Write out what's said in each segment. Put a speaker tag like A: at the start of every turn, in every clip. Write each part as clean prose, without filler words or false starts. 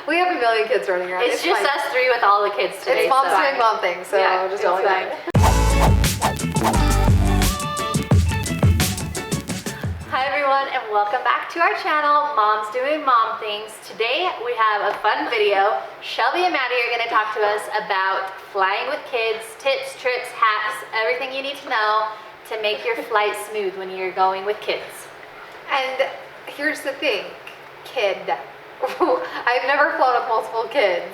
A: We have a million kids running around.
B: It's just us three with all the kids today.
A: It's mom's doing mom things, so
B: yeah,
A: just don't like it.
B: Hi everyone, and welcome back to our channel, Mom's Doing Mom Things. Today we have a fun video. Shelby and Maddie are going to talk to us about flying with kids, tips, tricks, hacks, everything you need to know to make your flight smooth when you're going with kids.
A: And here's the thing, kid. I've never flown with multiple kids,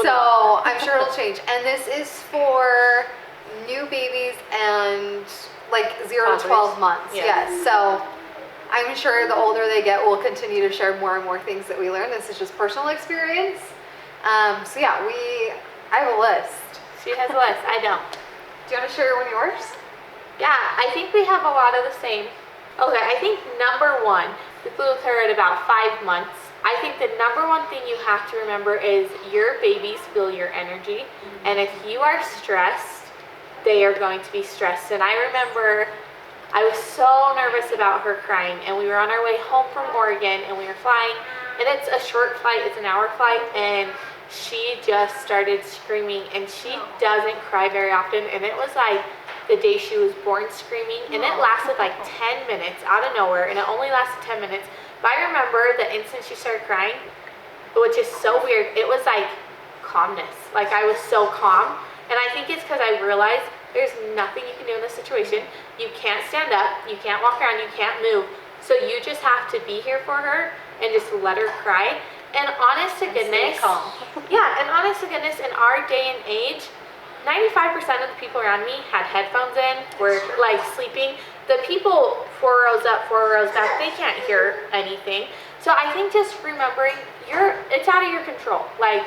A: so I'm sure it'll change. And this is for new babies and like 0 to 12 months. Yes. So I'm sure the older they get, we'll continue to share more and more things that we learn. This is just personal experience. So yeah, I have a list.
B: She has a list. I don't.
A: Do you want to share one of yours?
C: Yeah, I think we have a lot of the same. Okay, I think number one, we flew with her at about 5 months. I think the number one thing you have to remember is your babies feel your energy. And if you are stressed, they are going to be stressed. And I remember I was so nervous about her crying, and we were on our way home from Oregon and we were flying, and it's a short flight, it's an hour flight, and she just started screaming, and she doesn't cry very often, and it was like the day she was born screaming, and it lasted like 10 minutes out of nowhere, and it only lasted 10 minutes. But I remember the instant she started crying, which is so weird, it was like calmness. Like I was so calm, and I think it's because I realized there's nothing you can do in this situation. You can't stand up, you can't walk around, you can't move. So you just have to be here for her and just let her cry. And honest to goodness, yeah, and honest to goodness, in our day and age, 95% of the people around me had headphones in, were like sleeping. The people 4 rows up, 4 rows back, they can't hear anything. So I think just remembering, it's out of your control. Like,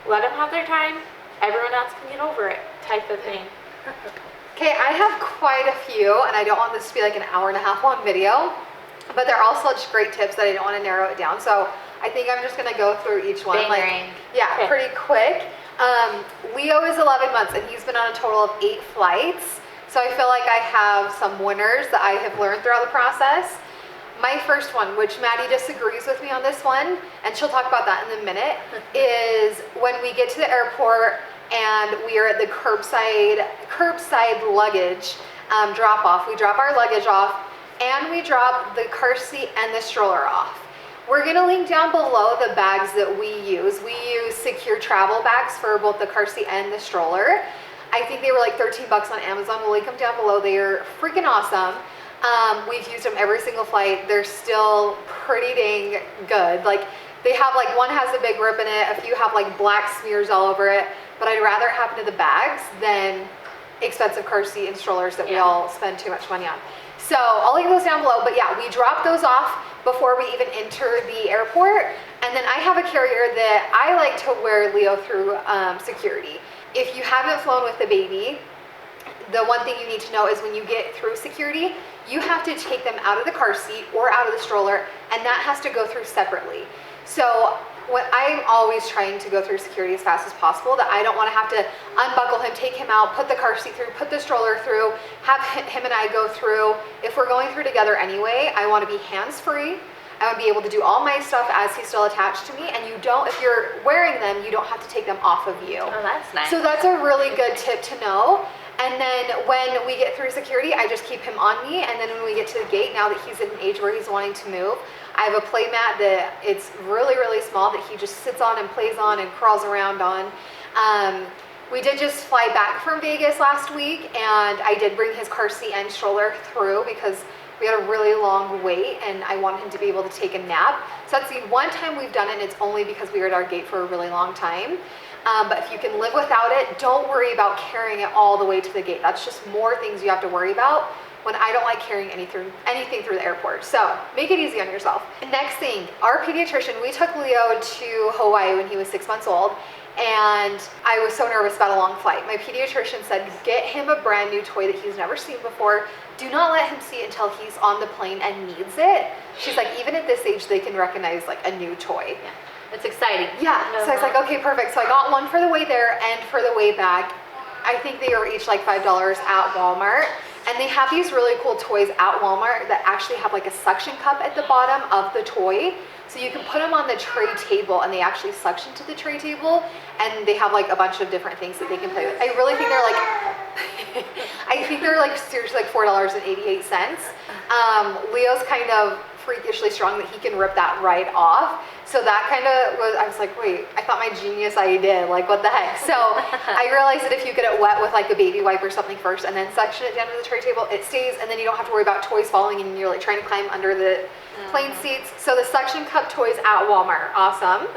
C: let them have their time, everyone else can get over it, type of thing.
A: Okay, I have quite a few, and I don't want this to be like an hour-and-a-half long video, but they're all such great tips that I don't want to narrow it down. So I think I'm just going to go through each one. Yeah, pretty quick. Leo is 11 months, and he's been on a total of 8 flights. So I feel like I have some winners that I have learned throughout the process. My first one, which Maddie disagrees with me on this one, and she'll talk about that in a minute, is when we get to the airport and we are at the curbside luggage drop off. We drop our luggage off and we drop the car seat and the stroller off. We're gonna link down below the bags that we use. We use secure travel bags for both the car seat and the stroller. I think they were like 13 bucks on Amazon. We'll link them down below. They are freaking awesome. We've used them every single flight. They're still pretty dang good. Like they have like, one has a big rip in it, a few have like black smears all over it, but I'd rather it happen to the bags than expensive car seat and strollers that we all spend too much money on. So I'll link those down below, but yeah, we drop those off before we even enter the airport. And then I have a carrier that I like to wear Leo through security. If you haven't flown with the baby, the one thing you need to know is when you get through security, you have to take them out of the car seat or out of the stroller, and that has to go through separately. So I'm always trying to go through security as fast as possible, that I don't want to have to unbuckle him, take him out, put the car seat through, put the stroller through, have him and I go through. If we're going through together anyway, I want to be hands-free. I want to be able to do all my stuff as he's still attached to me, and you don't, if you're wearing them, you don't have to take them off of you.
B: Oh, that's nice.
A: So that's a really good tip to know. And then when we get through security, I just keep him on me. And then when we get to the gate, now that he's at an age where he's wanting to move, I have a play mat that it's really, really small that he just sits on and plays on and crawls around on. We did just fly back from Vegas last week, and I did bring his car seat and stroller through because we had a really long wait and I wanted him to be able to take a nap. So that's the one time we've done it, and it's only because we were at our gate for a really long time. But if you can live without it, don't worry about carrying it all the way to the gate. That's just more things you have to worry about when I don't like carrying anything through the airport. So make it easy on yourself. Next thing, our pediatrician, we took Leo to Hawaii when he was 6 months old, and I was so nervous about a long flight. My pediatrician said, get him a brand new toy that he's never seen before. Do not let him see it until he's on the plane and needs it. She's like, even at this age, they can recognize like a new toy.
B: Yeah. It's exciting.
A: Yeah, so I was like, okay, perfect. So I got one for the way there and for the way back. I think they were each like $5 at Walmart. And they have these really cool toys at Walmart that actually have like a suction cup at the bottom of the toy. So you can put them on the tray table and they actually suction to the tray table, and they have like a bunch of different things that they can play with. I really think they're like, I think they're like seriously like $4.88. Leo's kind of freakishly strong that he can rip that right off. So that kind of was, I was like, wait, I thought my genius idea, like what the heck? So I realized that if you get it wet with like a baby wipe or something first and then suction it down to the tray table, it stays, and then you don't have to worry about toys falling and you're like trying to climb under the plane seats. So the suction cup toys at Walmart, awesome.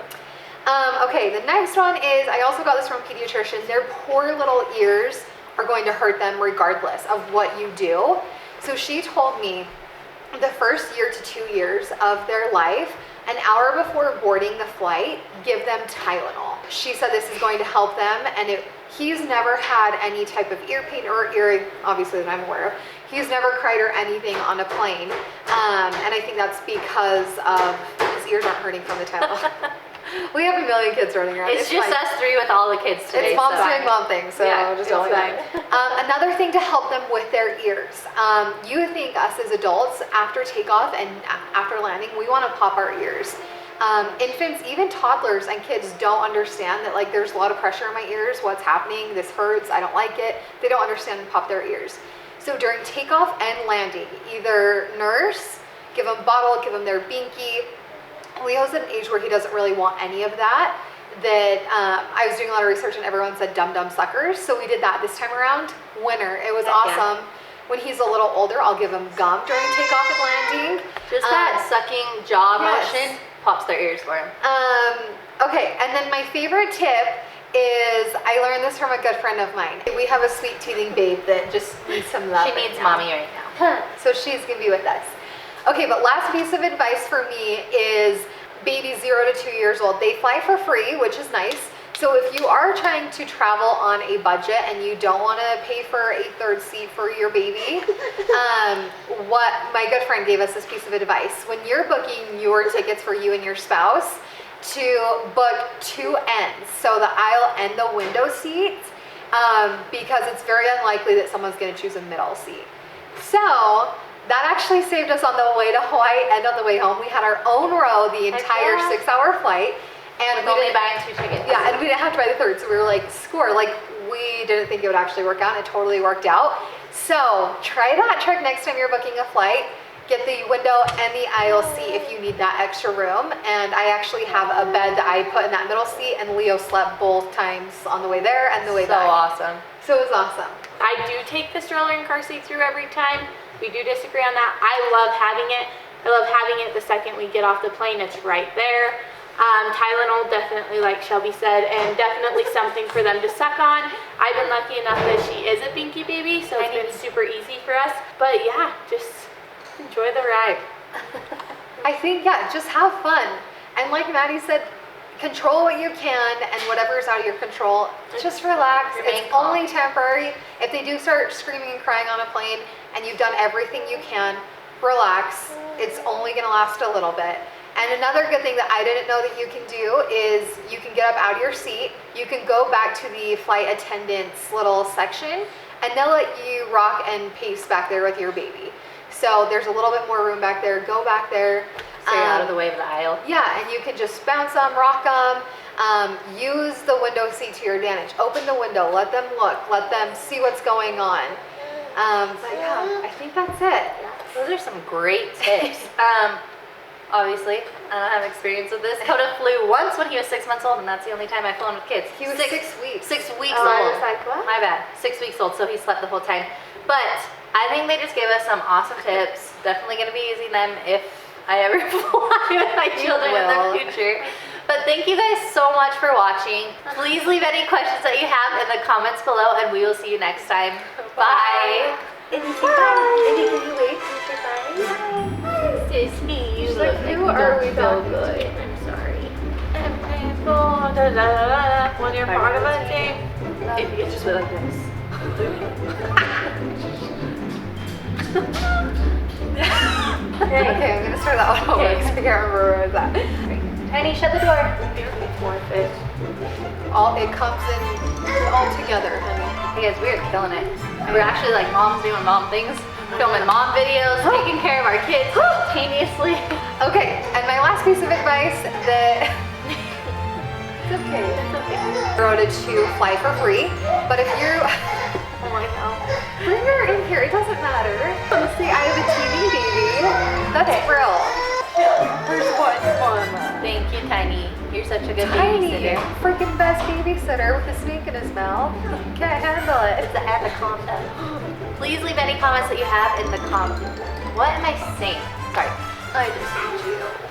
A: Okay, the next one is, I also got this from a pediatrician. Their poor little ears are going to hurt them regardless of what you do. So she told me the first year to 2 years of their life, an hour before boarding the flight, give them Tylenol. She said this is going to help them, and he's never had any type of ear pain or earache, obviously that I'm aware of. He's never cried or anything on a plane, and I think that's because of his ears aren't hurting from the Tylenol. We have a million kids running around.
B: It's just
A: fine.
B: us three with all the kids today.
A: It's mom's doing mom things, so
C: Yeah,
A: just
C: it's
A: don't
C: fine.
A: Another thing to help them with their ears. You think us as adults, after takeoff and after landing, we want to pop our ears. Infants, even toddlers and kids don't understand that like there's a lot of pressure in my ears. What's happening? This hurts. I don't like it. They don't understand and pop their ears. So during takeoff and landing, either nurse, give them bottle, give them their binky. Leo's at an age where he doesn't really want any of that. I was doing a lot of research and everyone said dum dum suckers. So we did that this time around. Winner. It was awesome. When he's a little older, I'll give him gum during takeoff and landing.
B: Just that sucking jaw
A: yes.
B: motion pops their ears for him.
A: Okay, and then my favorite tip is, I learned this from a good friend of mine. We have a sweet teething babe that just needs some love.
B: She needs mommy right now.
A: So she's gonna be with us. Okay, but last piece of advice for me is babies 0 to 2 years old. They fly for free, which is nice. So if you are trying to travel on a budget and you don't want to pay for a third seat for your baby, what my good friend gave us this piece of advice. When you're booking your tickets for you and your spouse, to book 2 ends, so the aisle and the window seat, because it's very unlikely that someone's going to choose a middle seat. So that actually saved us on the way to Hawaii and on the way home. We had our own row the entire 6-hour flight. And
B: we only buying 2 tickets.
A: Yeah, and we didn't have to buy the third, so we were like, score. Like, we didn't think it would actually work out, and it totally worked out. So try that trick next time you're booking a flight. Get the window and the aisle seat if you need that extra room. And I actually have a bed that I put in that middle seat, and Leo slept both times on the way there and the way back.
B: So awesome.
A: So it was awesome.
C: I do take the stroller and car seat through every time. We do disagree on that. I love having it. I love having it the second we get off the plane. It's right there. Tylenol, definitely, like Shelby said, and definitely something for them to suck on. I've been lucky enough that she is a binky baby, so it's been super easy for us. But yeah, just enjoy the ride.
A: I think, yeah, just have fun. And like Maddie said, control what you can, and whatever is out of your control, just relax. It's only temporary. If they do start screaming and crying on a plane and you've done everything you can, relax. It's only gonna last a little bit. And another good thing that I didn't know that you can do is you can get up out of your seat, you can go back to the flight attendant's little section, and they'll let you rock and pace back there with your baby. So there's a little bit more room back there. Go back there.
B: So you're out of the way of the aisle.
A: Yeah, and you can just bounce them, rock them. Use the window seat to your advantage. Open the window, let them look, let them see what's going on. But yeah, I think that's it.
B: Those are some great tips. Obviously, I don't have experience with this. Coda flew once when he was 6 months old, and that's the only time I've flown with kids.
A: He was 6 weeks.
B: 6 weeks
A: Oh,
B: old.
A: I was like, what?
B: My bad. 6 weeks old, so he slept the whole time. But I think they just gave us some awesome tips. Definitely going to be using them if I ever fly with my children in the future. But thank you guys so much for watching. Please leave any questions that you have in the comments below, and we will see you next time. Bye.
A: Indy, can you wave?
C: It's me. You
A: like, who are we talking to?
C: I'm sorry. When you're part of a team.
B: If you just went like this.
A: Okay, I'm gonna start that one over because I can't remember where I was at.
B: Tiny, shut the door.
C: More fish.
A: It comes in all together, honey.
B: Hey guys, we are killing it. We're actually like moms doing mom things, filming mom videos, taking care of our kids simultaneously.
A: Okay, and my last piece of advice that it's okay. Road to fly for free, but if you
C: Oh, I know.
A: bring her in here, it doesn't matter. Honestly, I have a teeny baby. That's real. Where's one?
B: Thank you, Tiny. You're such a good
A: Tiny,
B: babysitter.
A: freaking best babysitter with a snake in his mouth. Can't handle it.
B: It's the anaconda. Please leave any comments that you have in the comments. What am I saying? Sorry.
A: I just need you.